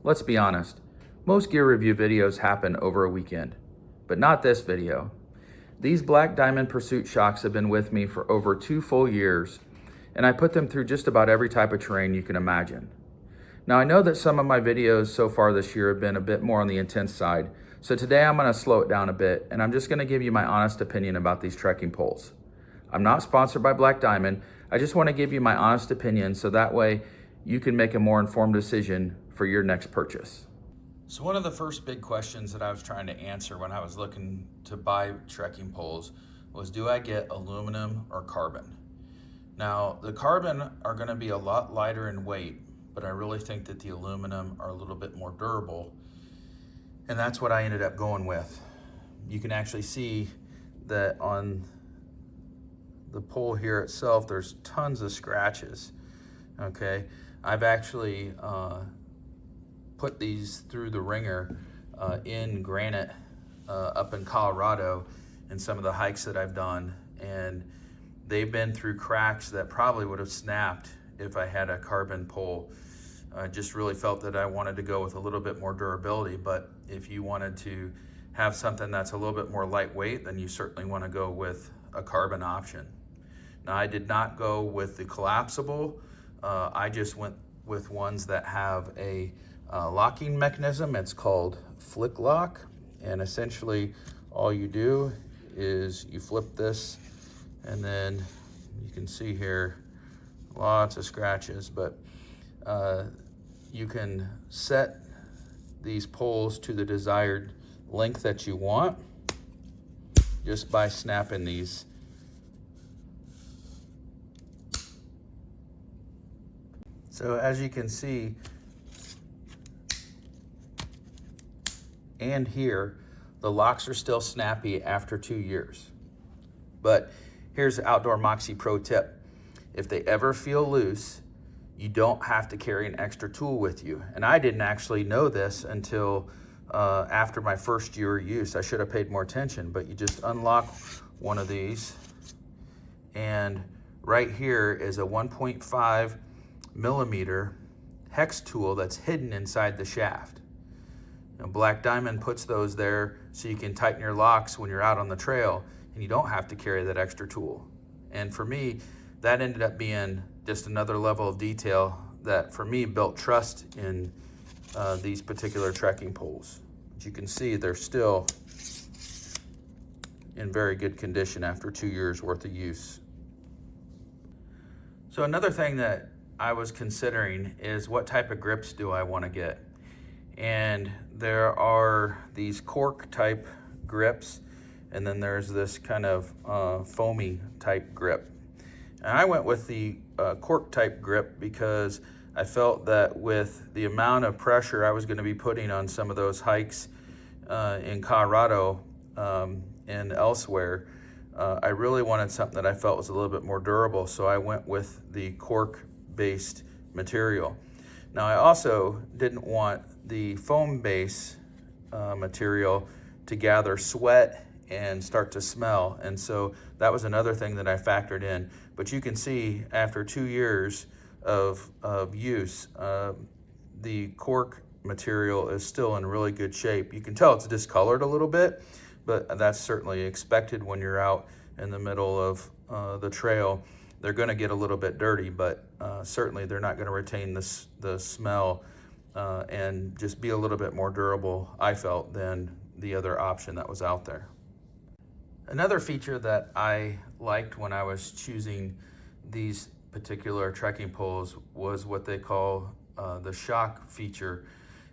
Let's be honest, most gear review videos happen over a weekend, but not this video. These Black Diamond Pursuit shocks have been with me for over 2 full years, and I put them through just about every type of terrain you can imagine. Now I know that some of my videos so far this year have been a bit more on the intense side, so today I'm going to slow it down a bit, and I'm just going to give you my honest opinion about these trekking poles. I'm not sponsored by Black Diamond, I just want to give you my honest opinion so that way you can make a more informed decision for your next purchase. So one of the first big questions that I was trying to answer when I was looking to buy trekking poles was, do I get aluminum or carbon? Now, the carbon are going to be a lot lighter in weight, but I really think that the aluminum are a little bit more durable, and that's what I ended up going with. You can actually see that on the pole here itself, there's tons of scratches, okay? I've actually put these through the ringer in granite up in Colorado in some of the hikes that I've done, and they've been through cracks that probably would have snapped if I had a carbon pole. I just really felt that I wanted to go with a little bit more durability, but if you wanted to have something that's a little bit more lightweight, then you certainly want to go with a carbon option. Now, I did not go with the collapsible. I just went with ones that have a locking mechanism. It's called flick lock, and essentially all you do is you flip this, and then you can see here lots of scratches, but you can set these poles to the desired length that you want just by snapping these. So as you can see, and here, the locks are still snappy after 2 years. But here's the Outdoor Moxie pro tip. If they ever feel loose, you don't have to carry an extra tool with you. And I didn't actually know this until after my first year of use. I should have paid more attention, but you just unlock one of these, and right here is a 1.5 millimeter hex tool that's hidden inside the shaft. Black Diamond puts those there so you can tighten your locks when you're out on the trail, and you don't have to carry that extra tool. And for me, that ended up being just another level of detail that for me built trust in these particular trekking poles. As you can see, they're still in very good condition after 2 years worth of use. So another thing that I was considering is, what type of grips do I want to get? And there are these cork type grips, and then there's this kind of foamy type grip. And I went with the cork type grip because I felt that with the amount of pressure I was going to be putting on some of those hikes in Colorado and elsewhere, I really wanted something that I felt was a little bit more durable, so I went with the cork based material. Now, I also didn't want the foam base material to gather sweat and start to smell, and so that was another thing that I factored in. But you can see after 2 years of use, the cork material is still in really good shape. You can tell it's discolored a little bit, but that's certainly expected when you're out in the middle of the trail. They're going to get a little bit dirty, but certainly they're not going to retain the smell and just be a little bit more durable, I felt, than the other option that was out there. Another feature that I liked when I was choosing these particular trekking poles was what they call the shock feature.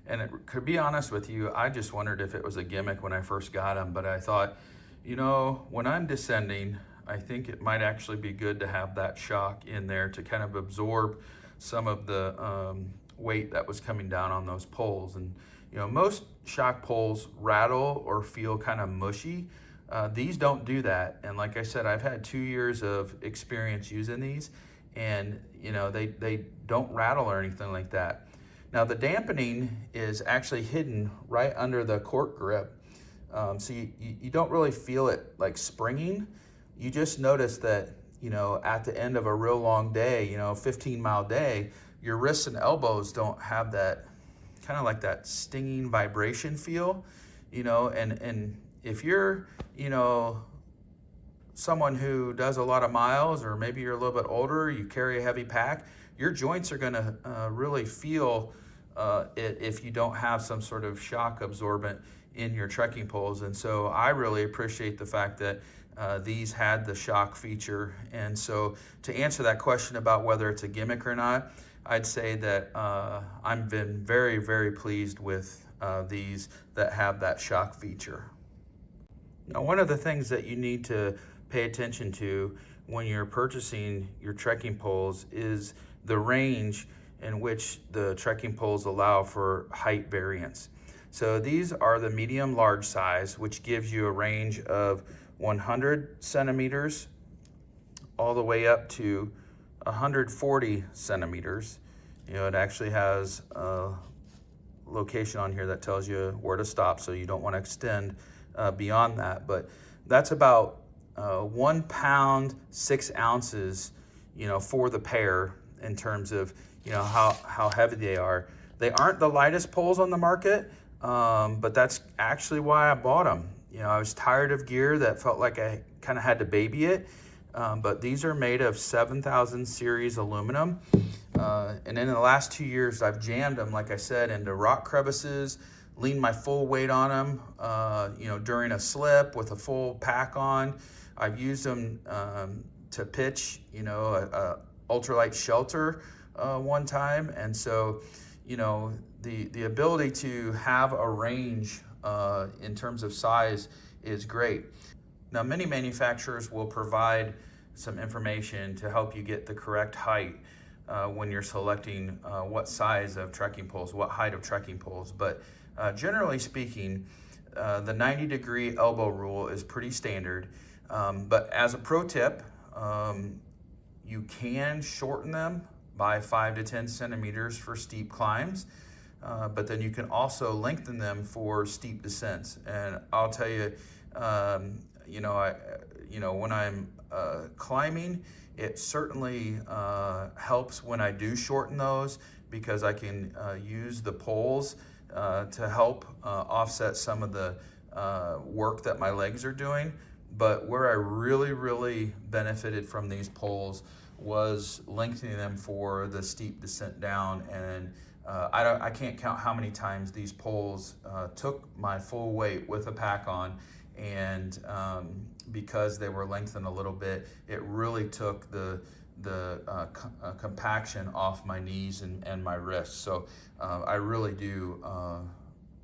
And to be honest with you, I just wondered if it was a gimmick when I first got them, but I thought, you know, when I'm descending, I think it might actually be good to have that shock in there to kind of absorb some of the weight that was coming down on those poles. And you know, most shock poles rattle or feel kind of mushy. These don't do that. And like I said, I've had 2 years of experience using these, and you know, they don't rattle or anything like that. Now, the dampening is actually hidden right under the cork grip. So you don't really feel it like springing. You just notice that, you know, at the end of a real long day, you know, 15-mile day, your wrists and elbows don't have that kind of like that stinging vibration feel, you know, and if you're, you know, someone who does a lot of miles, or maybe you're a little bit older, you carry a heavy pack, your joints are going to really feel it if you don't have some sort of shock absorbent in your trekking poles. And so I really appreciate the fact that these had the shock feature. And so to answer that question about whether it's a gimmick or not, I'd say that I've been very, very pleased with these that have that shock feature. Now, one of the things that you need to pay attention to when you're purchasing your trekking poles is the range in which the trekking poles allow for height variance. So these are the medium large size, which gives you a range of 100 centimeters all the way up to 140 centimeters. You know, it actually has a location on here that tells you where to stop, so you don't want to extend beyond that. But that's about 1 pound 6 ounces, you know, for the pair, in terms of, you know, how heavy they are. They aren't the lightest poles on the market, but that's actually why I bought them. You know, I was tired of gear that felt like I kind of had to baby it, but these are made of 7000 series aluminum. And in the last 2 years, I've jammed them, like I said, into rock crevices, leaned my full weight on them, you know, during a slip with a full pack on. I've used them to pitch, you know, a ultralight shelter one time. And so, you know, the ability to have a range in terms of size is great. Now, many manufacturers will provide some information to help you get the correct height when you're selecting what size of trekking poles, what height of trekking poles. But generally speaking, the 90-degree elbow rule is pretty standard. But as a pro tip, you can shorten them by 5 to 10 centimeters for steep climbs, but then you can also lengthen them for steep descents. And I'll tell you, you know, when I'm climbing, it certainly helps when I do shorten those, because I can use the poles to help offset some of the work that my legs are doing. But where I really benefited from these poles was lengthening them for the steep descent down. And I can't count how many times these poles took my full weight with a pack on, and because they were lengthened a little bit, it really took the compaction off my knees and my wrists. So I really do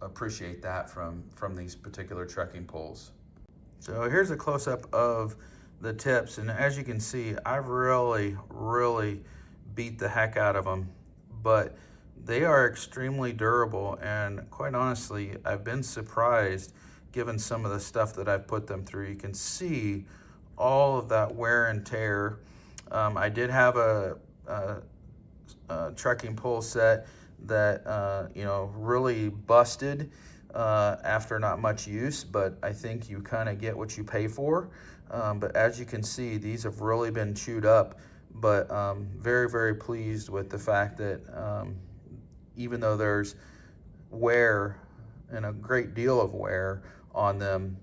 appreciate that from these particular trekking poles. So here's a close-up of the tips, and as you can see, I've really beat the heck out of them, but they are extremely durable, and quite honestly, I've been surprised given some of the stuff that I've put them through. You can see all of that wear and tear. I did have a trekking pole set that you know, really busted after not much use, but I think you kind of get what you pay for. But as you can see, these have really been chewed up, but very pleased with the fact that even though there's wear and a great deal of wear on them,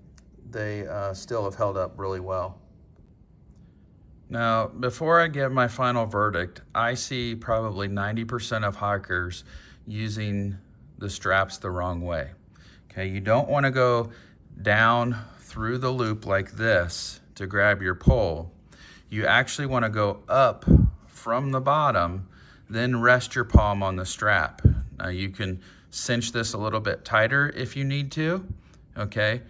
they still have held up really well. Now, before I give my final verdict, I see probably 90% of hikers using the straps the wrong way. Okay, you don't want to go down through the loop like this to grab your pole. You actually want to go up from the bottom, then rest your palm on the strap. Now you can cinch this a little bit tighter if you need to, okay?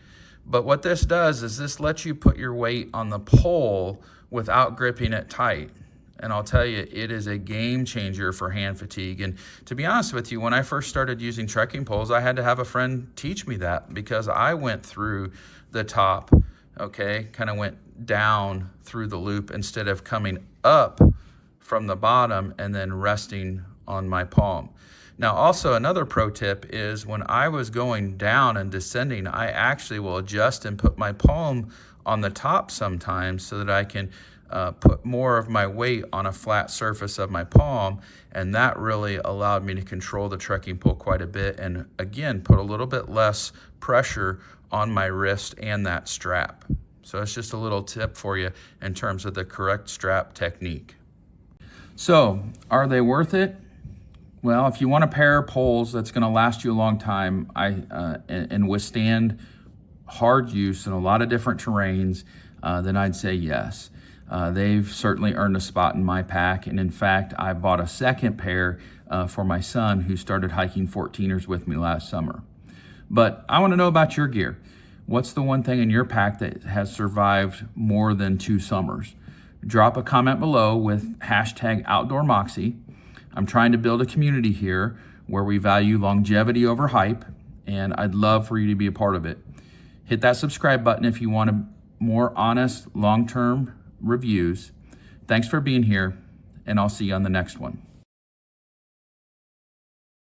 But what this does is this lets you put your weight on the pole without gripping it tight. And I'll tell you, it is a game changer for hand fatigue. And to be honest with you, when I first started using trekking poles, I had to have a friend teach me that, because I went through the top, okay, kind of went down through the loop instead of coming up from the bottom and then resting on my palm. Now, also another pro tip is when I was going down and descending, I actually will adjust and put my palm on the top sometimes so that I can put more of my weight on a flat surface of my palm, and that really allowed me to control the trekking pole quite a bit, and again, put a little bit less pressure on my wrist and that strap. So it's just a little tip for you in terms of the correct strap technique. So, are they worth it? Well, if you want a pair of poles that's going to last you a long time and withstand hard use in a lot of different terrains, then I'd say yes. They've certainly earned a spot in my pack, and in fact, I bought a second pair for my son who started hiking 14ers with me last summer. But I want to know about your gear. What's the one thing in your pack that has survived more than 2 summers? Drop a comment below with hashtag outdoormoxie. I'm trying to build a community here where we value longevity over hype, and I'd love for you to be a part of it. Hit that subscribe button if you want a more honest, long-term reviews. Thanks for being here, and I'll see you on the next one.